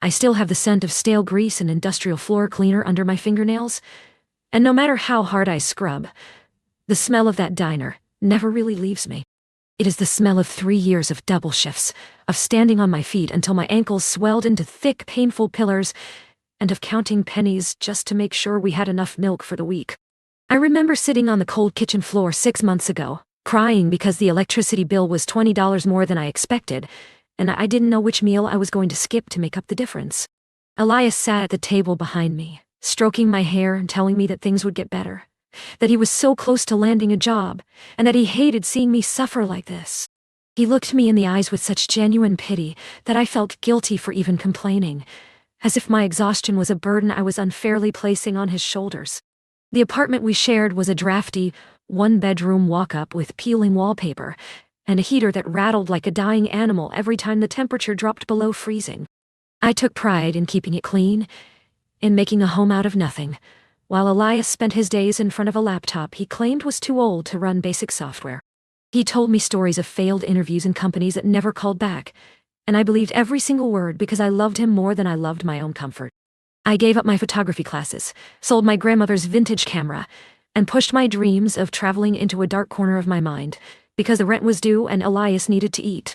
I still have the scent of stale grease and industrial floor cleaner under my fingernails, and no matter how hard I scrub, the smell of that diner never really leaves me. It is the smell of 3 years of double shifts, of standing on my feet until my ankles swelled into thick, painful pillars, and of counting pennies just to make sure we had enough milk for the week. I remember sitting on the cold kitchen floor 6 months ago, crying because the electricity bill was $20 more than I expected, and I didn't know which meal I was going to skip to make up the difference. Elias sat at the table behind me, stroking my hair and telling me that things would get better, that he was so close to landing a job, and that he hated seeing me suffer like this. He looked me in the eyes with such genuine pity that I felt guilty for even complaining, as if my exhaustion was a burden I was unfairly placing on his shoulders. The apartment we shared was a drafty, one-bedroom walk-up with peeling wallpaper, and a heater that rattled like a dying animal every time the temperature dropped below freezing. I took pride in keeping it clean, in making a home out of nothing, while Elias spent his days in front of a laptop he claimed was too old to run basic software. He told me stories of failed interviews in companies that never called back, and I believed every single word because I loved him more than I loved my own comfort. I gave up my photography classes, sold my grandmother's vintage camera, and pushed my dreams of traveling into a dark corner of my mind, because the rent was due and Elias needed to eat.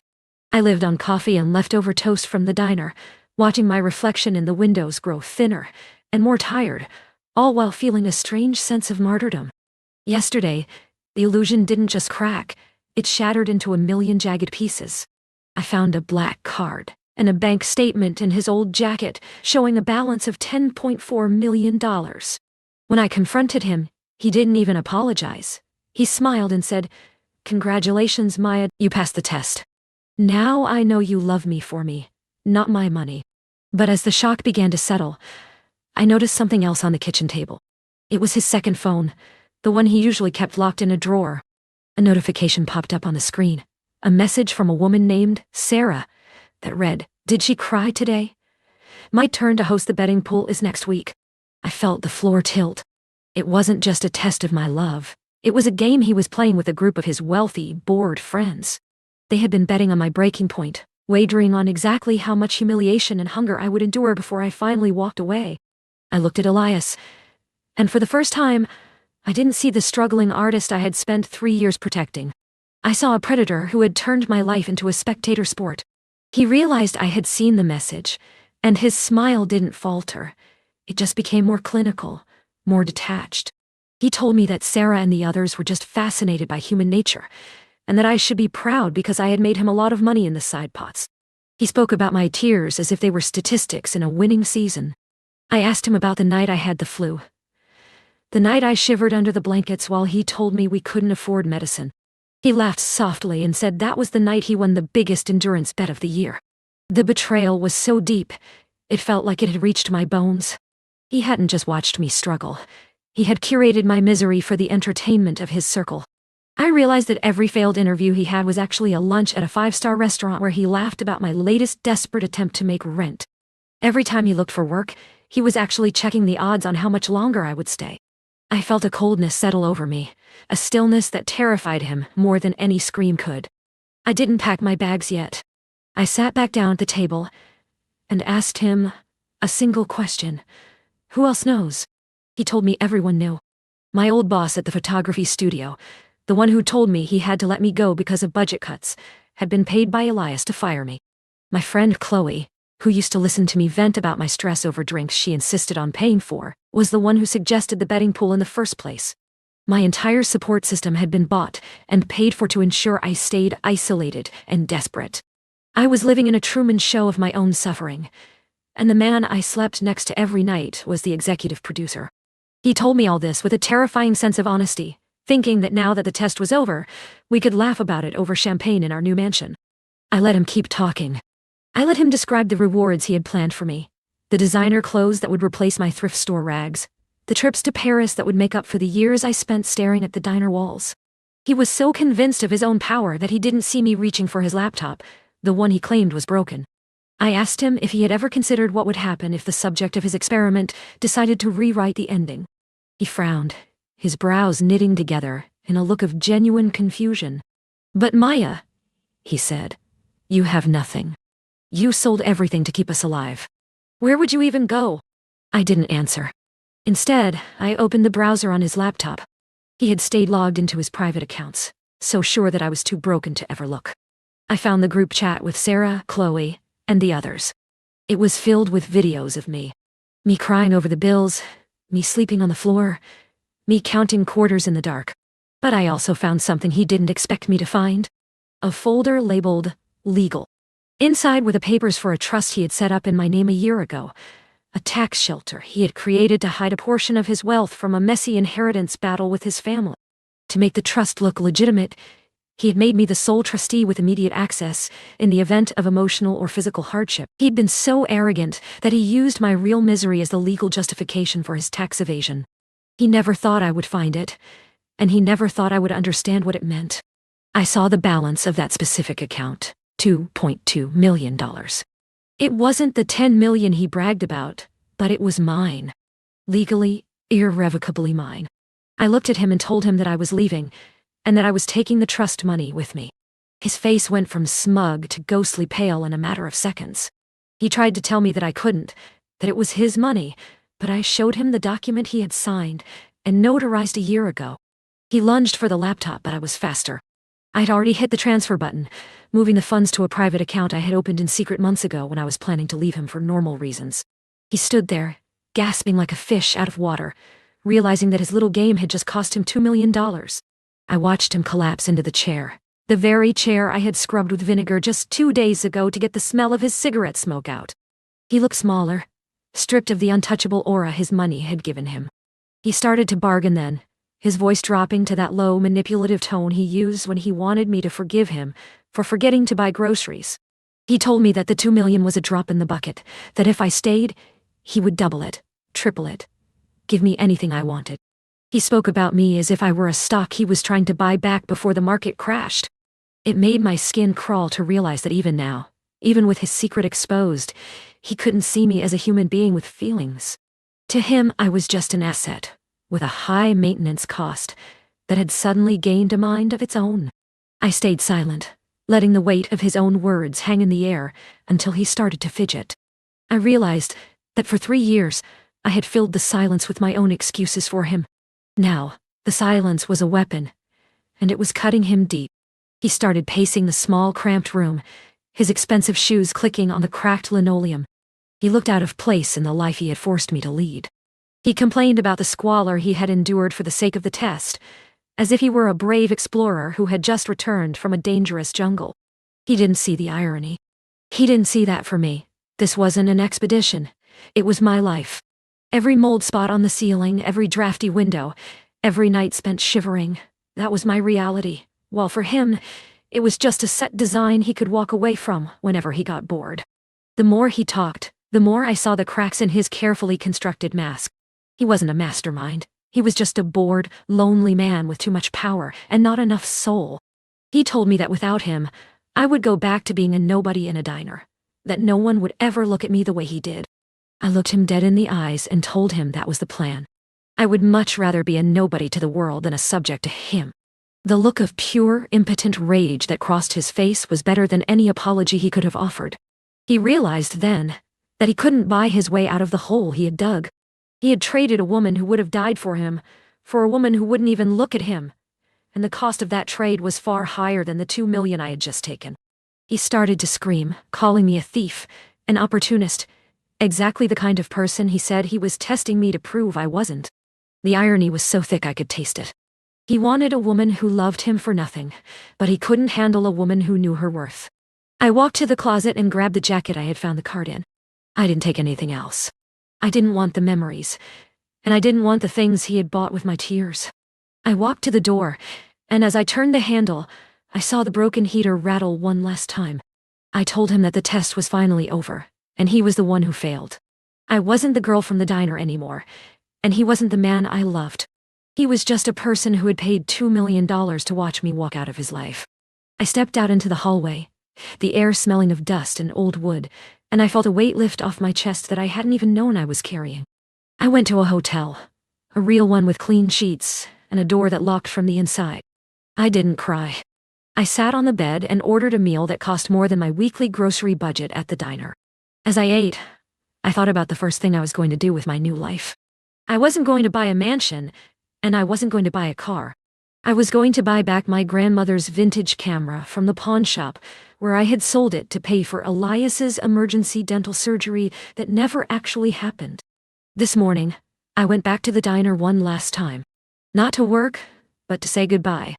I lived on coffee and leftover toast from the diner, watching my reflection in the windows grow thinner and more tired, all while feeling a strange sense of martyrdom. Yesterday, the illusion didn't just crack, it shattered into a million jagged pieces. I found a black card and a bank statement in his old jacket showing a balance of $10.4 million. When I confronted him, he didn't even apologize. He smiled and said, "Congratulations, Maya, you passed the test. Now I know you love me for me, not my money." But as the shock began to settle, I noticed something else on the kitchen table. It was his second phone, the one he usually kept locked in a drawer. A notification popped up on the screen, a message from a woman named Sarah that read, "Did she cry today? My turn to host the betting pool is next week." I felt the floor tilt. It wasn't just a test of my love. It was a game he was playing with a group of his wealthy, bored friends. They had been betting on my breaking point, wagering on exactly how much humiliation and hunger I would endure before I finally walked away. I looked at Elias, and for the first time, I didn't see the struggling artist I had spent 3 years protecting. I saw a predator who had turned my life into a spectator sport. He realized I had seen the message, and his smile didn't falter. It just became more clinical, more detached. He told me that Sarah and the others were just fascinated by human nature, and that I should be proud because I had made him a lot of money in the side pots. He spoke about my tears as if they were statistics in a winning season. I asked him about the night I had the flu. The night I shivered under the blankets while he told me we couldn't afford medicine. He laughed softly and said that was the night he won the biggest endurance bet of the year. The betrayal was so deep, it felt like it had reached my bones. He hadn't just watched me struggle. He had curated my misery for the entertainment of his circle. I realized that every failed interview he had was actually a lunch at a 5-star restaurant where he laughed about my latest desperate attempt to make rent. Every time he looked for work, he was actually checking the odds on how much longer I would stay. I felt a coldness settle over me, a stillness that terrified him more than any scream could. I didn't pack my bags yet. I sat back down at the table and asked him a single question. Who else knows? He told me everyone knew. My old boss at the photography studio, the one who told me he had to let me go because of budget cuts, had been paid by Elias to fire me. My friend Chloe, who used to listen to me vent about my stress over drinks she insisted on paying for, was the one who suggested the betting pool in the first place. My entire support system had been bought and paid for to ensure I stayed isolated and desperate. I was living in a Truman Show of my own suffering, and the man I slept next to every night was the executive producer. He told me all this with a terrifying sense of honesty, thinking that now that the test was over, we could laugh about it over champagne in our new mansion. I let him keep talking. I let him describe the rewards he had planned for me, the designer clothes that would replace my thrift store rags, the trips to Paris that would make up for the years I spent staring at the diner walls. He was so convinced of his own power that he didn't see me reaching for his laptop, the one he claimed was broken. I asked him if he had ever considered what would happen if the subject of his experiment decided to rewrite the ending. He frowned, his brows knitting together in a look of genuine confusion. "But Maya," he said, "you have nothing. You sold everything to keep us alive. Where would you even go?" I didn't answer. Instead, I opened the browser on his laptop. He had stayed logged into his private accounts, so sure that I was too broken to ever look. I found the group chat with Sarah, Chloe, and the others. It was filled with videos of me. Me crying over the bills, me sleeping on the floor, me counting quarters in the dark. But I also found something he didn't expect me to find. A folder labeled legal. Inside were the papers for a trust he had set up in my name a year ago. A tax shelter he had created to hide a portion of his wealth from a messy inheritance battle with his family. To make the trust look legitimate, he had made me the sole trustee with immediate access in the event of emotional or physical hardship. He'd been so arrogant that he used my real misery as the legal justification for his tax evasion. He never thought I would find it, and he never thought I would understand what it meant. I saw the balance of that specific account, $2.2 million. It wasn't the $10 million he bragged about, but it was mine. Legally, irrevocably mine. I looked at him and told him that I was leaving, and that I was taking the trust money with me. His face went from smug to ghostly pale in a matter of seconds. He tried to tell me that I couldn't, that it was his money, but I showed him the document he had signed and notarized a year ago. He lunged for the laptop, but I was faster. I had already hit the transfer button, moving the funds to a private account I had opened in secret months ago when I was planning to leave him for normal reasons. He stood there, gasping like a fish out of water, realizing that his little game had just cost him $2 million. I watched him collapse into the chair, the very chair I had scrubbed with vinegar just 2 days ago to get the smell of his cigarette smoke out. He looked smaller, stripped of the untouchable aura his money had given him. He started to bargain then, his voice dropping to that low, manipulative tone he used when he wanted me to forgive him for forgetting to buy groceries. He told me that the $2 million was a drop in the bucket, that if I stayed, he would double it, triple it, give me anything I wanted. He spoke about me as if I were a stock he was trying to buy back before the market crashed. It made my skin crawl to realize that even now, even with his secret exposed, he couldn't see me as a human being with feelings. To him, I was just an asset, with a high maintenance cost that had suddenly gained a mind of its own. I stayed silent, letting the weight of his own words hang in the air until he started to fidget. I realized that for 3 years, I had filled the silence with my own excuses for him. Now, the silence was a weapon, and it was cutting him deep. He started pacing the small, cramped room, his expensive shoes clicking on the cracked linoleum. He looked out of place in the life he had forced me to lead. He complained about the squalor he had endured for the sake of the test, as if he were a brave explorer who had just returned from a dangerous jungle. He didn't see the irony. He didn't see that for me. This wasn't an expedition. It was my life. Every mold spot on the ceiling, every drafty window, every night spent shivering, that was my reality. While for him, it was just a set design he could walk away from whenever he got bored. The more he talked, the more I saw the cracks in his carefully constructed mask. He wasn't a mastermind. He was just a bored, lonely man with too much power and not enough soul. He told me that without him, I would go back to being a nobody in a diner, that no one would ever look at me the way he did. I looked him dead in the eyes and told him that was the plan. I would much rather be a nobody to the world than a subject to him. The look of pure, impotent rage that crossed his face was better than any apology he could have offered. He realized then that he couldn't buy his way out of the hole he had dug. He had traded a woman who would have died for him, for a woman who wouldn't even look at him, and the cost of that trade was far higher than the $2 million I had just taken. He started to scream, calling me a thief, an opportunist, exactly the kind of person he said he was testing me to prove I wasn't. The irony was so thick I could taste it. He wanted a woman who loved him for nothing, but he couldn't handle a woman who knew her worth. I walked to the closet and grabbed the jacket I had found the card in. I didn't take anything else. I didn't want the memories, and I didn't want the things he had bought with my tears. I walked to the door, and as I turned the handle, I saw the broken heater rattle one last time. I told him that the test was finally over, and he was the one who failed. I wasn't the girl from the diner anymore, and he wasn't the man I loved. He was just a person who had paid $2 million to watch me walk out of his life. I stepped out into the hallway, the air smelling of dust and old wood, and I felt a weight lift off my chest that I hadn't even known I was carrying. I went to a hotel, a real one with clean sheets and a door that locked from the inside. I didn't cry. I sat on the bed and ordered a meal that cost more than my weekly grocery budget at the diner. As I ate, I thought about the first thing I was going to do with my new life. I wasn't going to buy a mansion, and I wasn't going to buy a car. I was going to buy back my grandmother's vintage camera from the pawn shop where I had sold it to pay for Elias's emergency dental surgery that never actually happened. This morning, I went back to the diner one last time. Not to work, but to say goodbye.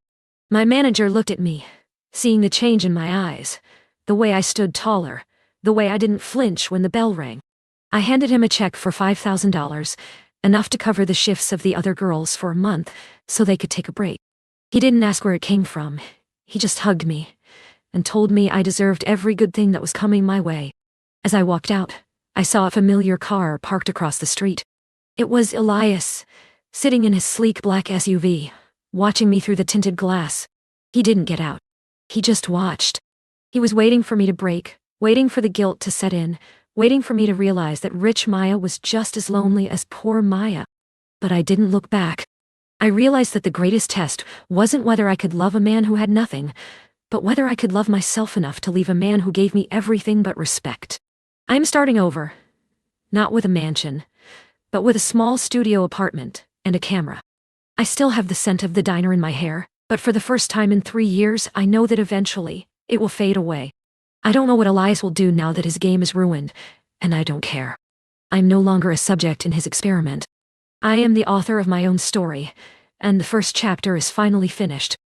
My manager looked at me, seeing the change in my eyes, the way I stood taller, the way I didn't flinch when the bell rang. I handed him a check for $5,000, enough to cover the shifts of the other girls for a month so they could take a break. He didn't ask where it came from. He just hugged me and told me I deserved every good thing that was coming my way. As I walked out, I saw a familiar car parked across the street. It was Elias, sitting in his sleek black SUV, watching me through the tinted glass. He didn't get out. He just watched. He was waiting for me to break, waiting for the guilt to set in, waiting for me to realize that rich Maya was just as lonely as poor Maya. But I didn't look back. I realized that the greatest test wasn't whether I could love a man who had nothing, but whether I could love myself enough to leave a man who gave me everything but respect. I'm starting over. Not with a mansion, but with a small studio apartment and a camera. I still have the scent of the diner in my hair, but for the first time in 3 years, I know that eventually, it will fade away. I don't know what Elias will do now that his game is ruined, and I don't care. I'm no longer a subject in his experiment. I am the author of my own story, and the first chapter is finally finished.